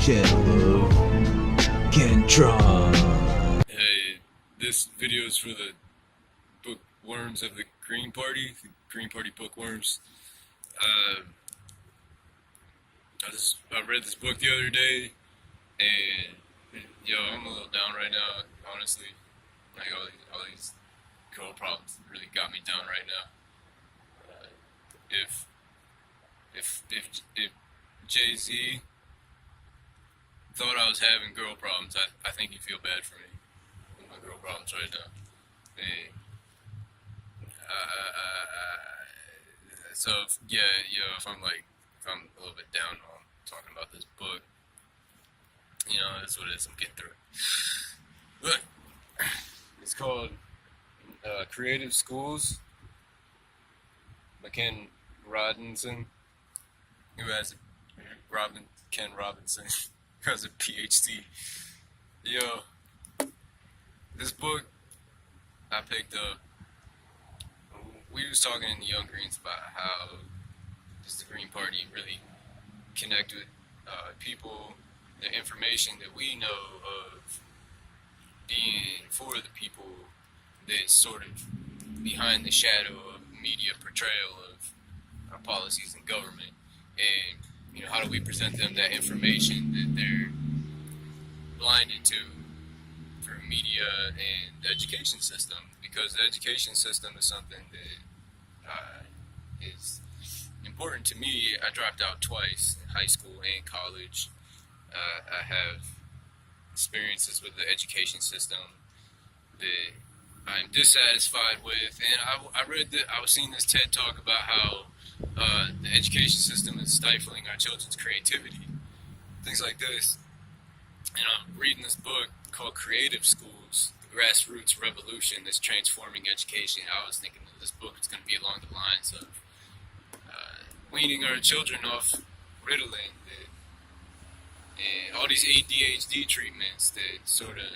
channel of Kentron. Hey, this video is for the Bookworms of the Green Party, Bookworms. I read this book the other day, and I'm a little down right now, honestly. Like all these girl problems really got me down right now. If Jay-Z thought I was having girl problems, I think he'd feel bad for me with my girl problems right now. And, if I'm a little bit down on talking about this book, that's what it is. I'm getting through it. Look, it's called Creative Schools by Ken Robinson, Ken Robinson, who has a PhD. This book I picked up. We was talking in the Young Greens about how does the Green Party really connect with people, the information that we know of being for the people that's sort of behind the shadow of media portrayal of our policies and government, and how do we present them that information that they're blinded to through media and the education system, because the education system is something that is important to me. I dropped out twice in high school and college. I have experiences with the education system that I'm dissatisfied with, and I was seeing this TED talk about how the education system is stifling our children's creativity, things like this. And I'm reading this book called Creative Schools, the Grassroots Revolution that's Transforming Education. I was thinking that this book is going to be along the lines of weaning our children off Ritalin and all these ADHD treatments that sort of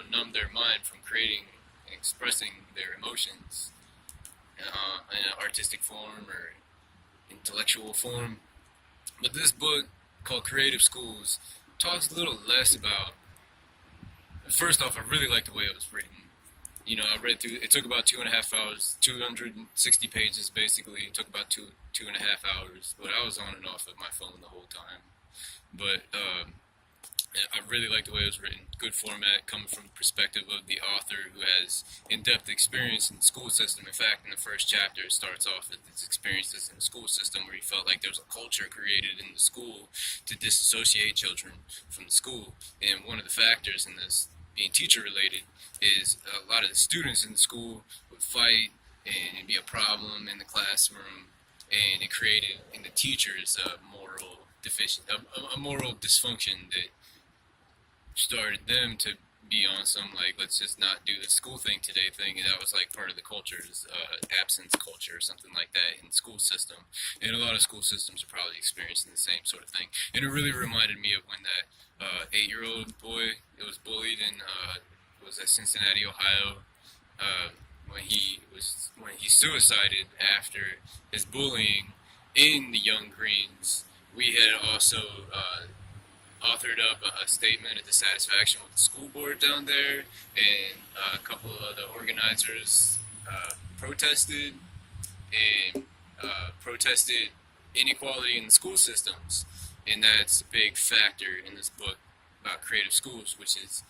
numb their mind from creating and expressing their emotions in an artistic form or intellectual form. But this book called Creative Schools talks a little less about. First off, I really like the way it was written. I read through. It took about 2.5 hours, 260 pages basically. It took about two and a half hours. But I was on and off of my phone the whole time. But I really like the way it was written. Good format, coming from the perspective of the author who has in-depth experience in the school system. In fact, in the first chapter, it starts off with his experiences in the school system, where he felt like there was a culture created in the school to disassociate children from the school. And one of the factors in this, being teacher-related, is a lot of the students in the school would fight, and it'd be a problem in the classroom, and it created in the teachers a moral dysfunction that started them to be on some let's just not do the school thing today thing, and that was part of the culture's absence culture or something like that in the school system. And a lot of school systems are probably experiencing the same sort of thing. And it really reminded me of when that 8-year-old boy was bullied in was at Cincinnati, Ohio, when he suicided after his bullying. In the Young Greens, we had also authored up a statement of dissatisfaction with the school board down there, and a couple of the organizers protested inequality in the school systems, and that's a big factor in this book about creative schools, which is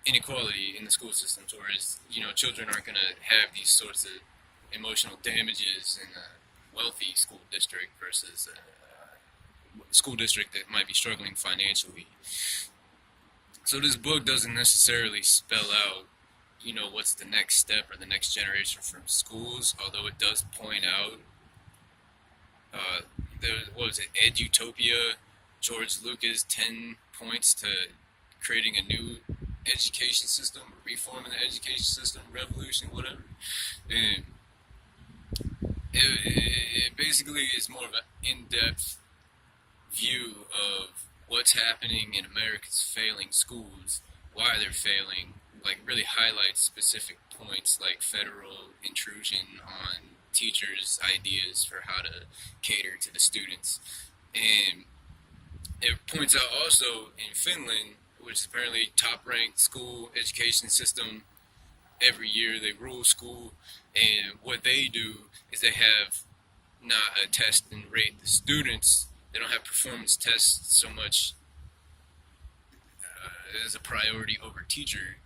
inequality in the school systems, whereas children aren't going to have these sorts of emotional damages in a wealthy school district versus a school district that might be struggling financially. So this book doesn't necessarily spell out, what's the next step or the next generation from schools, although it does point out, Edutopia, George Lucas' 10 points to creating a new education system, reforming the education system, revolution, whatever. And it basically is more of an in-depth view of what's happening in America's failing schools, why they're failing, really highlights specific points like federal intrusion on teachers' ideas for how to cater to the students. And It points out also in Finland, which is apparently top-ranked school education system. Every year they rule school, and what they do is they have not a test and rate the students. They don't have performance tests so much as a priority over teacher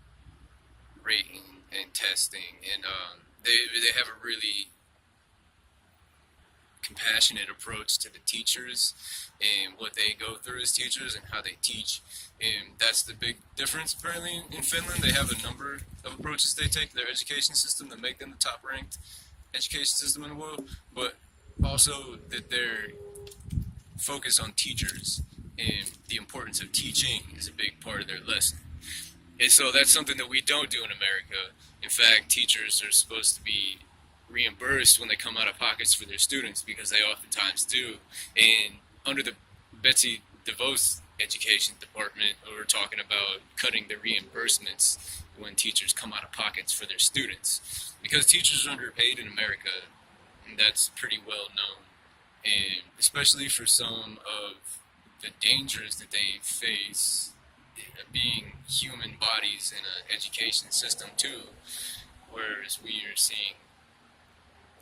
rating and testing, and they have a really compassionate approach to the teachers and what they go through as teachers and how they teach. And that's the big difference apparently in Finland. They have a number of approaches they take to their education system that make them the top ranked education system in the world, but also that they're focused on teachers and the importance of teaching is a big part of their lesson. And so that's something that we don't do in America. In fact, teachers are supposed to be reimbursed when they come out of pockets for their students because they oftentimes do. And under the Betsy DeVos education department, we're talking about cutting the reimbursements when teachers come out of pockets for their students. Because teachers are underpaid in America, and that's pretty well known. And especially for some of the dangers that they face being human bodies in an education system too, whereas we are seeing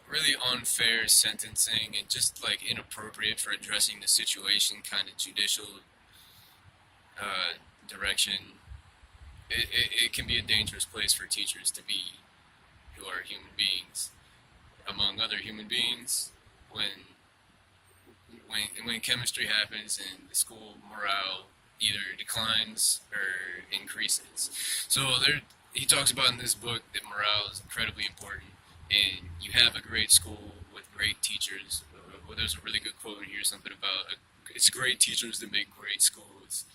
really unfair sentencing and just like inappropriate for addressing the situation kind of judicial direction. It can be a dangerous place for teachers to be, who are human beings among other human beings, when chemistry happens and the school morale either declines or increases. So he talks about in this book that morale is incredibly important, and you have a great school with great teachers. Well, there's a really good quote in here, something about it's great teachers that make great schools.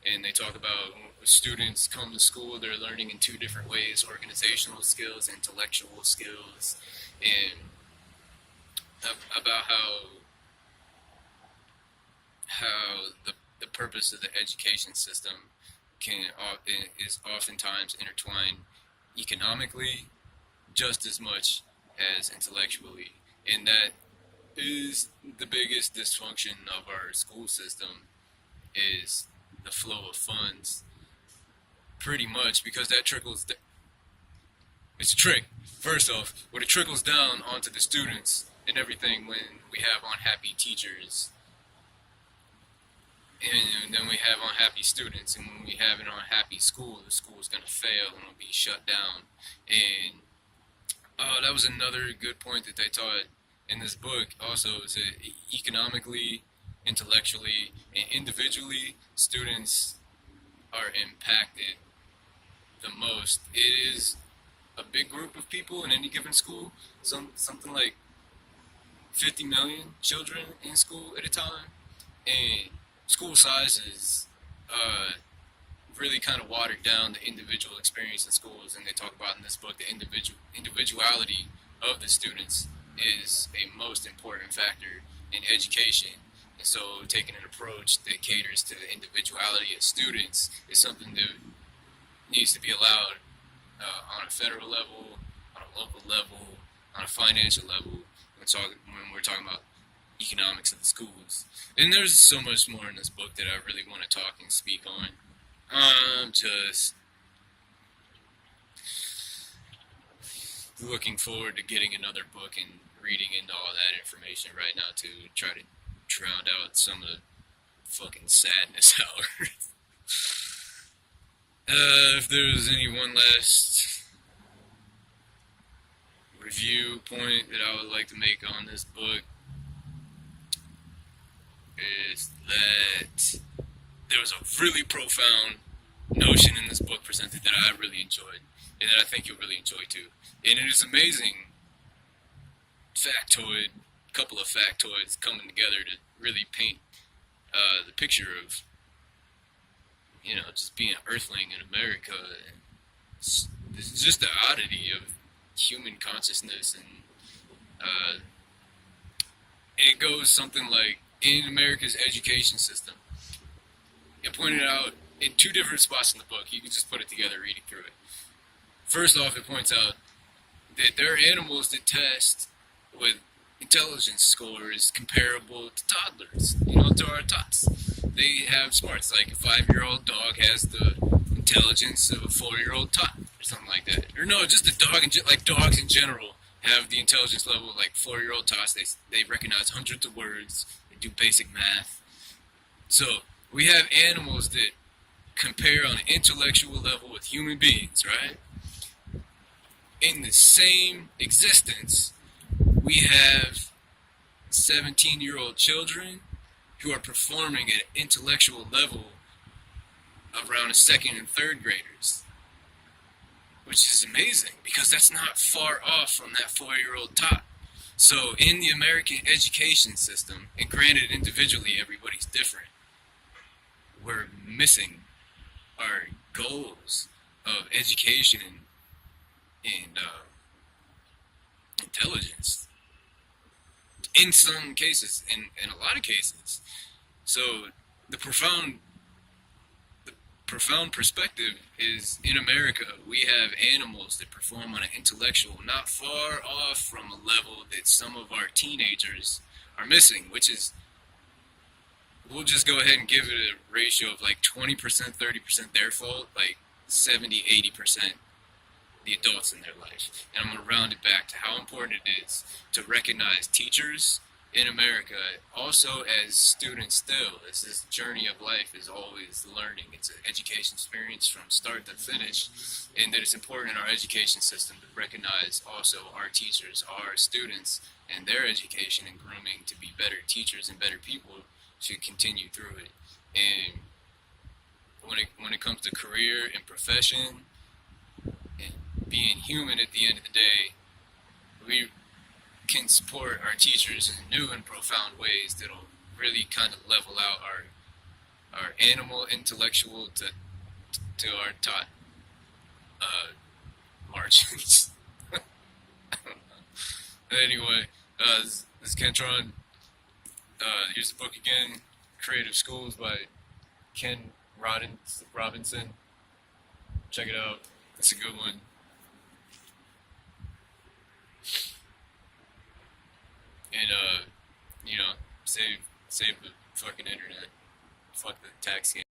And they talk about students come to school, they're learning in two different ways: organizational skills, intellectual skills, and about how the purpose of the education system is oftentimes intertwined economically just as much as intellectually, and that is the biggest dysfunction of our school system, is the flow of funds, pretty much, because that trickles it's a trick. First off, when it trickles down onto the students and everything, when we have unhappy teachers, and then we have unhappy students, and when we have an unhappy school, the school is going to fail and it'll be shut down. And that was another good point that they taught in this book also, is that economically, intellectually, and individually, students are impacted the most. It is a big group of people in any given school, something like 50 million children in school at a time, and school sizes really kind of watered down the individual experience in schools. And they talk about in this book the individuality of the students is a most important factor in education. And so taking an approach that caters to the individuality of students is something that needs to be allowed on a federal level, on a local level, on a financial level, when we're talking about economics of the schools. And there's so much more in this book that I really want to talk and speak on. I'm just looking forward to getting another book and reading into all that information right now to try to drown out some of the fucking sadness hours. If there was any one last review point that I would like to make on this book, is that there was a really profound notion in this book presented that I really enjoyed, and that I think you'll really enjoy too. And it is amazing couple of factoids coming together to really paint the picture of, just being an earthling in America. It's just the oddity of human consciousness, and it goes something like, in America's education system, it pointed out in two different spots in the book. You can just put it together reading through it. First off, it points out that there are animals that test with intelligence scores comparable to toddlers, to our tots. they have smarts. Like a 5-year-old dog has the intelligence of a 4-year-old tot, or something like that. Or no, just a dog, like dogs in general have the intelligence level of like 4-year-old tots. They recognize hundreds of words. They do basic math. So we have animals that compare on an intellectual level with human beings, right? In the same existence, we have 17-year-old children who are performing at an intellectual level around a second and third graders, which is amazing because that's not far off from that 4-year-old tot. So in the American education system, and granted individually everybody's different, we're missing our goals of education and intelligence in some cases, in a lot of cases. So the profound perspective is in America we have animals that perform on an intellectual not far off from a level that some of our teenagers are missing, which is, we'll just go ahead and give it a ratio of like 20%, 30% their fault, like 70, 80% the adults in their life. And I'm going to round it back to how important it is to recognize teachers in America also as students still. As this journey of life is always learning. It's an education experience from start to finish. And that it's important in our education system to recognize also our teachers, our students, and their education and grooming to be better teachers and better people to continue through it. And when it comes to career and profession and being human at the end of the day, we can support our teachers in new and profound ways that'll really kind of level out our animal intellectual to our tot margins. I don't know. Anyway, this is Kentron. Here's the book again, Creative Schools by Ken Robinson. Check it out. It's a good one. And, save the fucking internet. Fuck the tax scam.